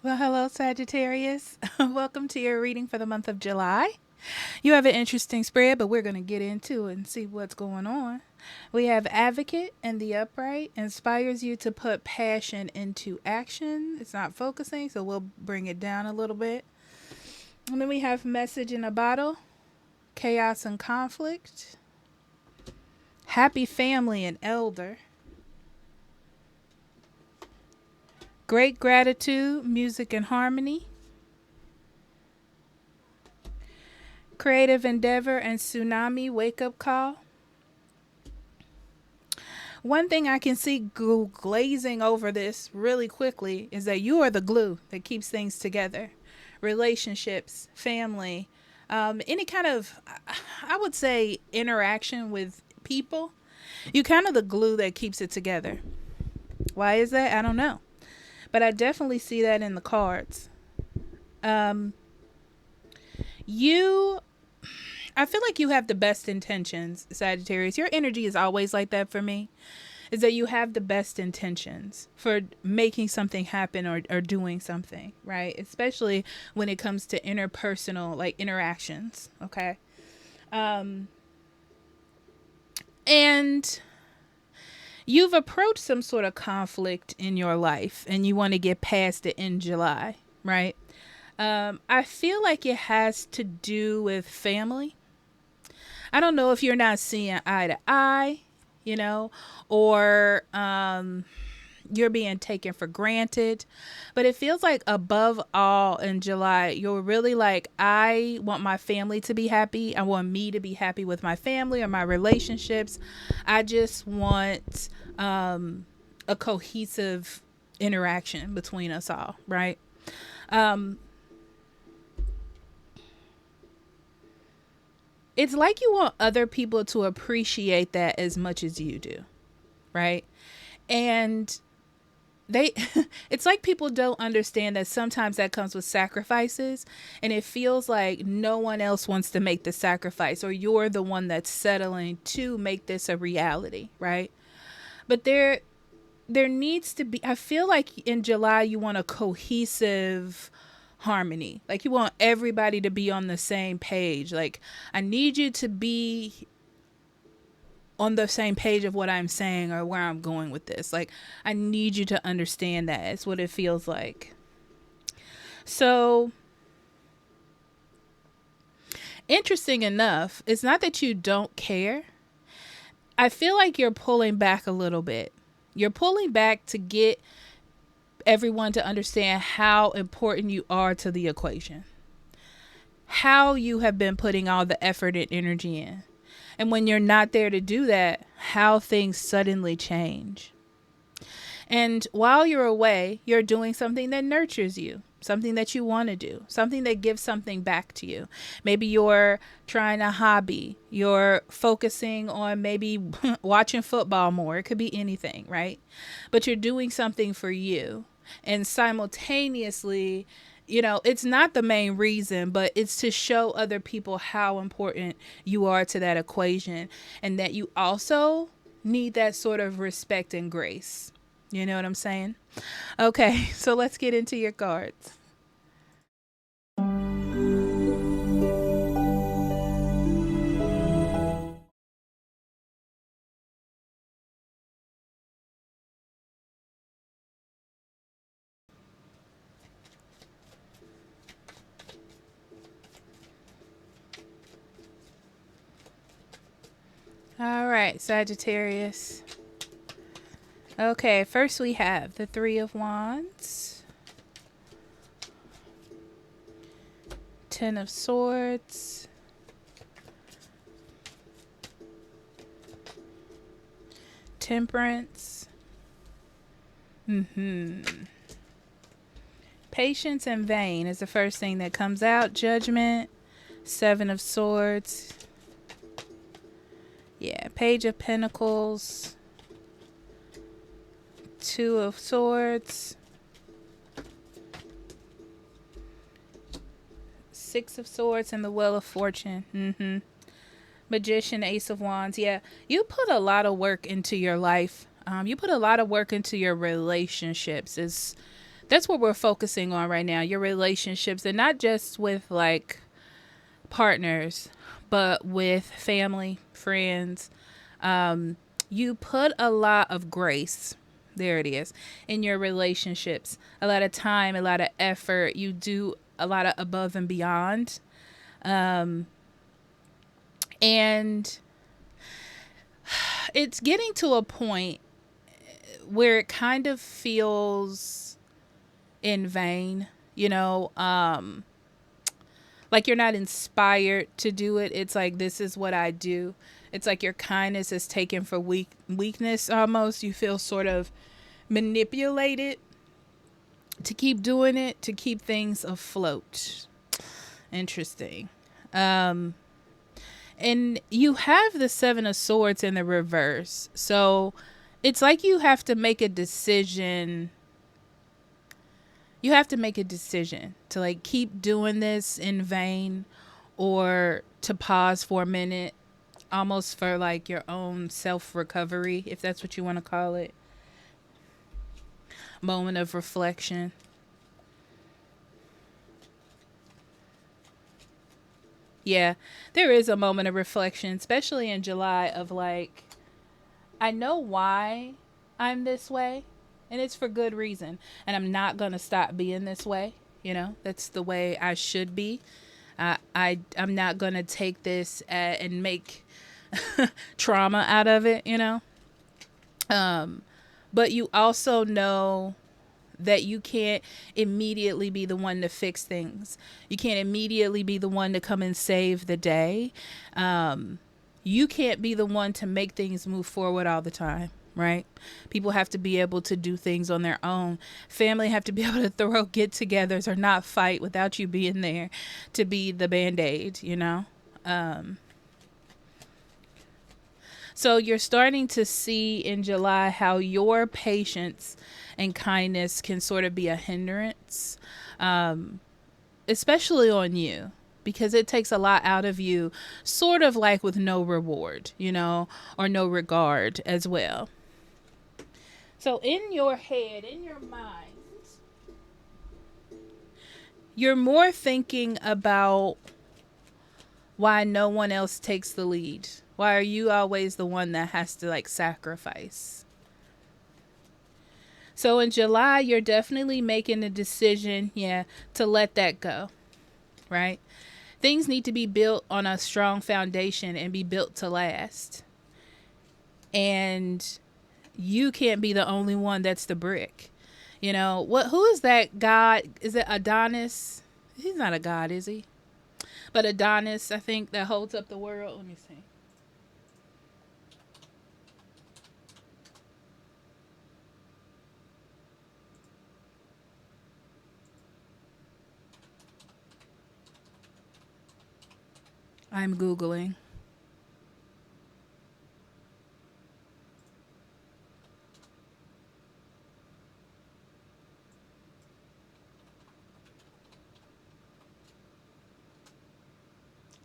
Well, hello, Sagittarius. Welcome to your reading for the month of July. You have an interesting spread, but we're going to get into it and see what's going on. We have Advocate and the Upright inspires you to put passion into action. It's not focusing, so we'll bring it down a little bit. And then we have Message in a Bottle, Chaos and Conflict, Happy Family and Elder, Great Gratitude, Music and Harmony, Creative Endeavor and Tsunami Wake Up Call. One thing I can see glazing over this really quickly is that you are the glue that keeps things together. Relationships, family, any kind of, I would say, interaction with people. You kind of the glue that keeps it together. Why is that? I don't know. But I definitely see that in the cards. Um, you I feel like you have the best intentions, Sagittarius. Your energy is always like that for me. Is that you have the best intentions for making something happen or doing something, right? Especially when it comes to interpersonal like interactions. Okay. Um and you've approached some sort of conflict in your life and you want to get past it in July, right? I feel like it has to do with family. I don't know if you're not seeing eye to eye, you know, or you're being taken for granted. But it feels like above all in July, you're really like, I want my family to be happy. I want me to be happy with my family or my relationships. I just want a cohesive interaction between us all, right? Um, it's like you want other people to appreciate that as much as you do, right? And they it's like people don't understand that sometimes that comes with sacrifices, and it feels like no one else wants to make the sacrifice, or you're the one that's settling to make this a reality, right? But there needs to be, I feel like in July you want a cohesive harmony. Like you want everybody to be on the same page. Like I need you to be on the same page of what I'm saying or where I'm going with this. Like I need you to understand that. It's what it feels like. So, interesting enough, it's not that you don't care. I feel like you're pulling back a little bit. You're pulling back to get everyone to understand how important you are to the equation, how you have been putting all the effort and energy in. And when you're not there to do that, how things suddenly change. And while you're away, you're doing something that nurtures you, something that you want to do, something that gives something back to you. Maybe you're trying a hobby, you're focusing on maybe watching football more. It could be anything, right? But you're doing something for you. And simultaneously, you know, it's not the main reason, but it's to show other people how important you are to that equation and that you also need that sort of respect and grace. You know what I'm saying? Okay, so let's get into your cards. All right, Sagittarius. Okay, first we have the Three of Wands, Ten of Swords, Temperance, Patience and Vain is the first thing that comes out. Judgment, Seven of Swords. Yeah, Page of Pentacles, Two of Swords, Six of Swords, and the Wheel of Fortune. Magician, Ace of Wands. Yeah, you put a lot of work into your life. You put a lot of work into your relationships. Is That's what we're focusing on right now, your relationships, and not just with like partners, but with family, friends. You put a lot of grace, there it is, in your relationships. A lot of time, a lot of effort. You do a lot of above and beyond. And it's getting to a point where it kind of feels in vain, like you're not inspired to do it. It's like, this is what I do. It's like your kindness is taken for weakness almost. You feel sort of manipulated to keep doing it, to keep things afloat. Interesting. And you have the Seven of Swords in the reverse. So it's like you have to make a decision. You have to make a decision to like keep doing this in vain, or to pause for a minute, almost for like your own self-recovery, if that's what you want to call it. Moment of reflection. Yeah, there is a moment of reflection, especially in July, of like, I know why I'm this way, and it's for good reason. And I'm not going to stop being this way. That's the way I should be. I'm not going to take this and make trauma out of it, But you also know that you can't immediately be the one to fix things. You can't immediately be the one to come and save the day. You can't be the one to make things move forward all the time, right? People have to be able to do things on their own. Family have to be able to throw get-togethers or not fight without you being there to be the Band-Aid, So you're starting to see in July how your patience and kindness can sort of be a hindrance, especially on you, because it takes a lot out of you, sort of like with no reward, or no regard as well. So in your head, in your mind, you're more thinking about why no one else takes the lead. Why are you always the one that has to like sacrifice? So in July, you're definitely making a decision, to let that go, right? Things need to be built on a strong foundation and be built to last. And you can't be the only one that's the brick. Who is that god? Is it Adonis? He's not a god, is he? But Adonis, I think, that holds up the world. Let me see. I'm Googling.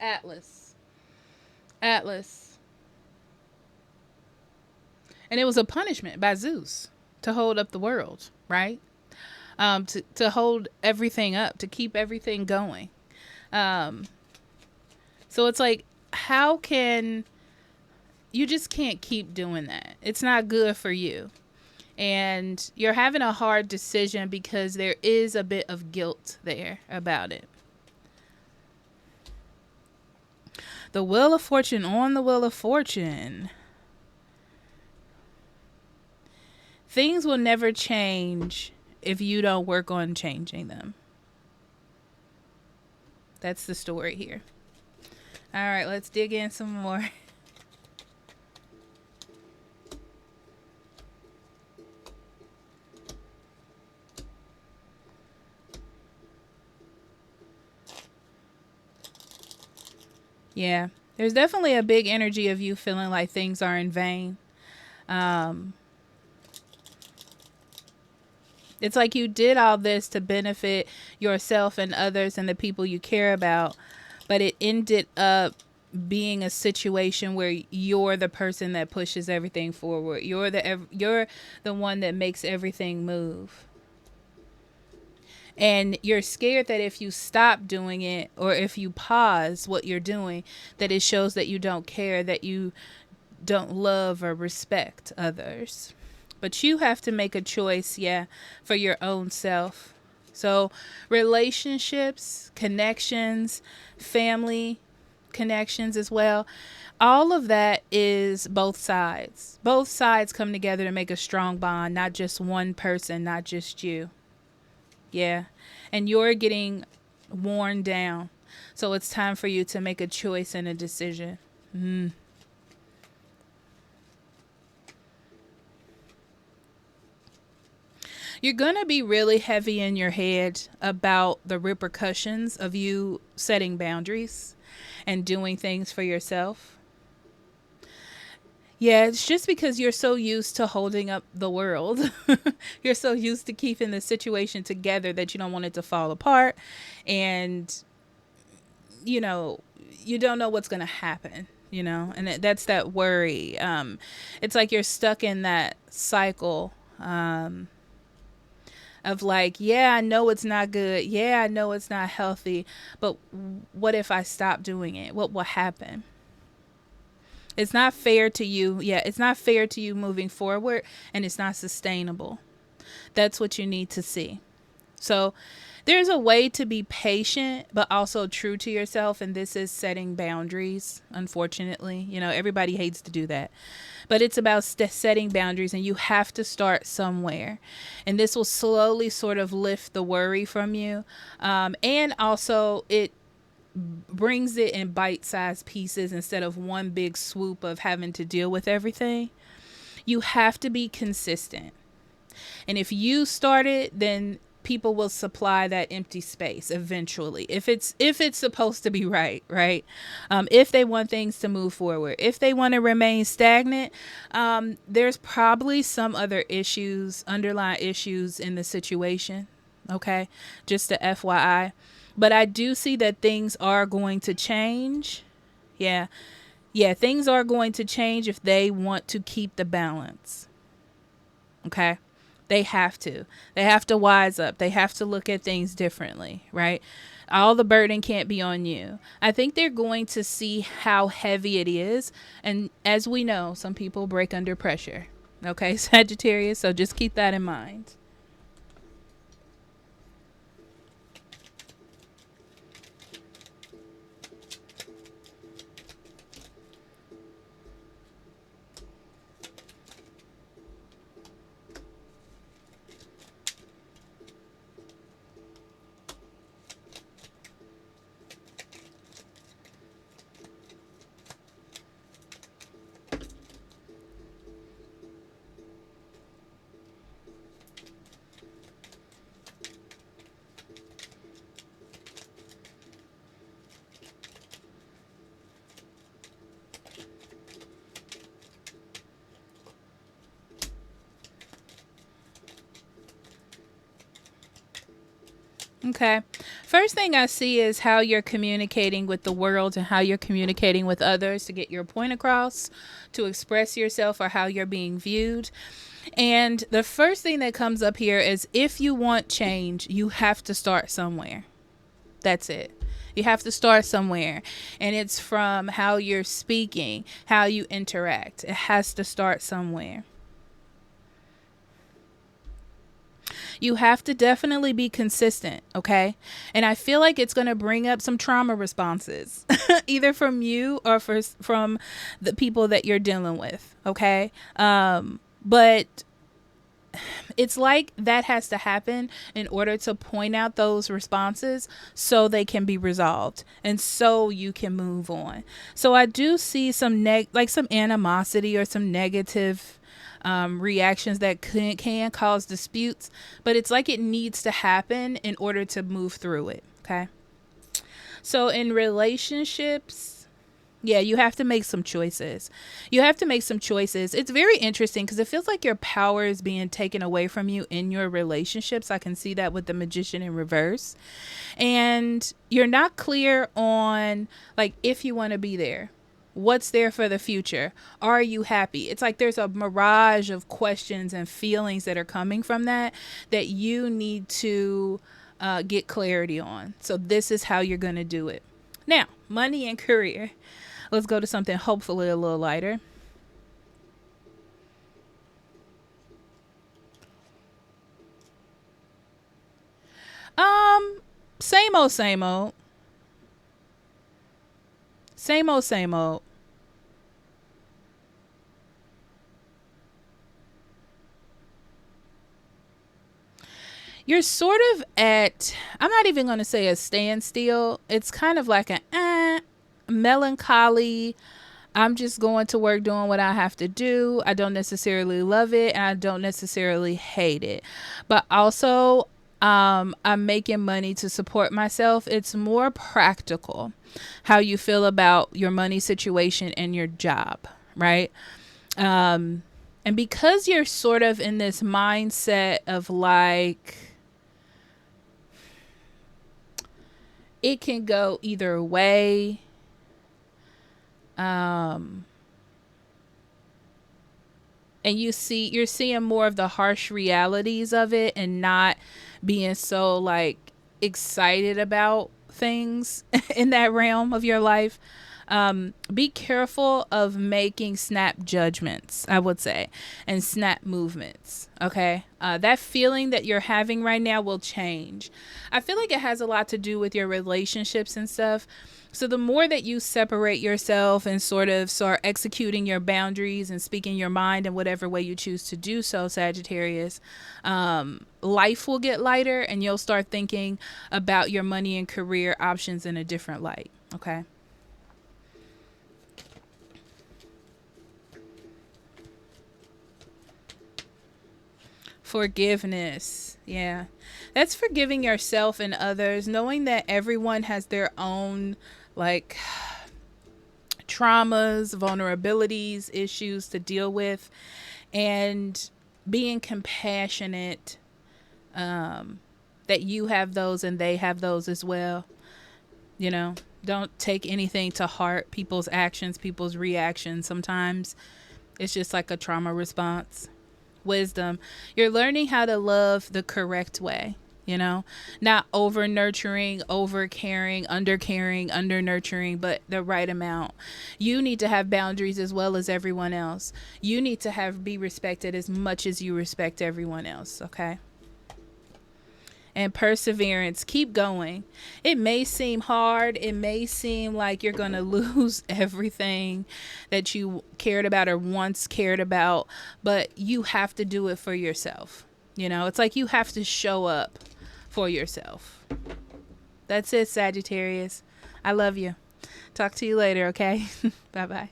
Atlas. Atlas. And it was a punishment by Zeus to hold up the world, right? To hold everything up, to keep everything going. So it's like, how can you just can't keep doing that? It's not good for you. And you're having a hard decision because there is a bit of guilt there about it. The Wheel of Fortune on the Wheel of Fortune. Things will never change if you don't work on changing them. That's the story here. All right, let's dig in some more. Yeah, there's definitely a big energy of you feeling like things are in vain. It's like you did all this to benefit yourself and others and the people you care about, but it ended up being a situation where you're the person that pushes everything forward. You're the one that makes everything move. And you're scared that if you stop doing it, or if you pause what you're doing, that it shows that you don't care, that you don't love or respect others. But you have to make a choice, yeah, for your own self. So, relationships, connections, family connections as well, all of that is both sides. Both sides come together to make a strong bond, not just one person, not just you. Yeah. And you're getting worn down. So it's time for you to make a choice and a decision. Mm. You're going to be really heavy in your head about the repercussions of you setting boundaries and doing things for yourself. Yeah, it's just because you're so used to holding up the world. You're so used to keeping the situation together that you don't want it to fall apart. And, you know, you don't know what's going to happen, and that's that worry. It's like you're stuck in that cycle of like, yeah, I know it's not good. Yeah, I know it's not healthy. But what if I stop doing it? What will happen? It's not fair to you. Yeah, it's not fair to you moving forward, and it's not sustainable. That's what you need to see. So there's a way to be patient, but also true to yourself. And this is setting boundaries. Unfortunately, everybody hates to do that, but it's about setting boundaries, and you have to start somewhere. And this will slowly sort of lift the worry from you. And also it brings it in bite-sized pieces instead of one big swoop of having to deal with everything. You have to be consistent. And if you start it, then people will supply that empty space eventually. If it's supposed to be right. If they want things to move forward, if they want to remain stagnant, there's probably some other underlying issues in the situation. Okay, just a FYI. But I do see that things are going to change. Yeah, things are going to change if they want to keep the balance. Okay. They have to. They have to wise up. They have to look at things differently, right? All the burden can't be on you. I think they're going to see how heavy it is. And as we know, some people break under pressure. Okay, Sagittarius. So just keep that in mind. Okay. First thing I see is how you're communicating with the world and how you're communicating with others to get your point across, to express yourself, or how you're being viewed. And the first thing that comes up here is if you want change, you have to start somewhere. That's it. You have to start somewhere. And it's from how you're speaking, how you interact. It has to start somewhere. You have to definitely be consistent, okay? And I feel like it's going to bring up some trauma responses, either from you or from the people that you're dealing with, okay? But it's like that has to happen in order to point out those responses so they can be resolved and so you can move on. So I do see some some animosity or some negative reactions that can cause disputes, but it's like it needs to happen in order to move through it. Okay. So in relationships, yeah, you have to make some choices. It's very interesting because it feels like your power is being taken away from you in your relationships. I can see that with the Magician in reverse. And you're not clear on like if you want to be there. What's there for the future? Are you happy? It's like there's a mirage of questions and feelings that are coming from that you need to get clarity on. So this is how you're going to do it. Now, money and career. Let's go to something hopefully a little lighter. Same old, same old. Same old, same old. You're sort of at, I'm not even going to say a standstill. It's kind of like an melancholy. I'm just going to work doing what I have to do. I don't necessarily love it and I don't necessarily hate it. But also, I'm making money to support myself. It's more practical how you feel about your money situation and your job, right? And because you're sort of in this mindset of like, it can go either way. And you're seeing more of the harsh realities of it and not being so like excited about things in that realm of your life. Be careful of making snap judgments, I would say, and snap movements. Okay. That feeling that you're having right now will change. I feel like it has a lot to do with your relationships and stuff. So the more that you separate yourself and sort of start executing your boundaries and speaking your mind in whatever way you choose to do so, Sagittarius, life will get lighter and you'll start thinking about your money and career options in a different light. Okay. Forgiveness. Yeah. That's forgiving yourself and others, knowing that everyone has their own like traumas, vulnerabilities, issues to deal with, and being compassionate that you have those and they have those as well. You know, don't take anything to heart, people's actions, people's reactions. Sometimes it's just like a trauma response. Wisdom. You're learning how to love the correct way, you know, not over nurturing, over caring, under nurturing, but the right amount. You need to have boundaries as well as everyone else. You need to be respected as much as you respect everyone else. Okay. And perseverance. Keep going. It may seem hard. It may seem like you're going to lose everything that you cared about or once cared about, but you have to do it for yourself. You know, it's like you have to show up for yourself. That's it, Sagittarius. I love you. Talk to you later, okay? Bye-bye.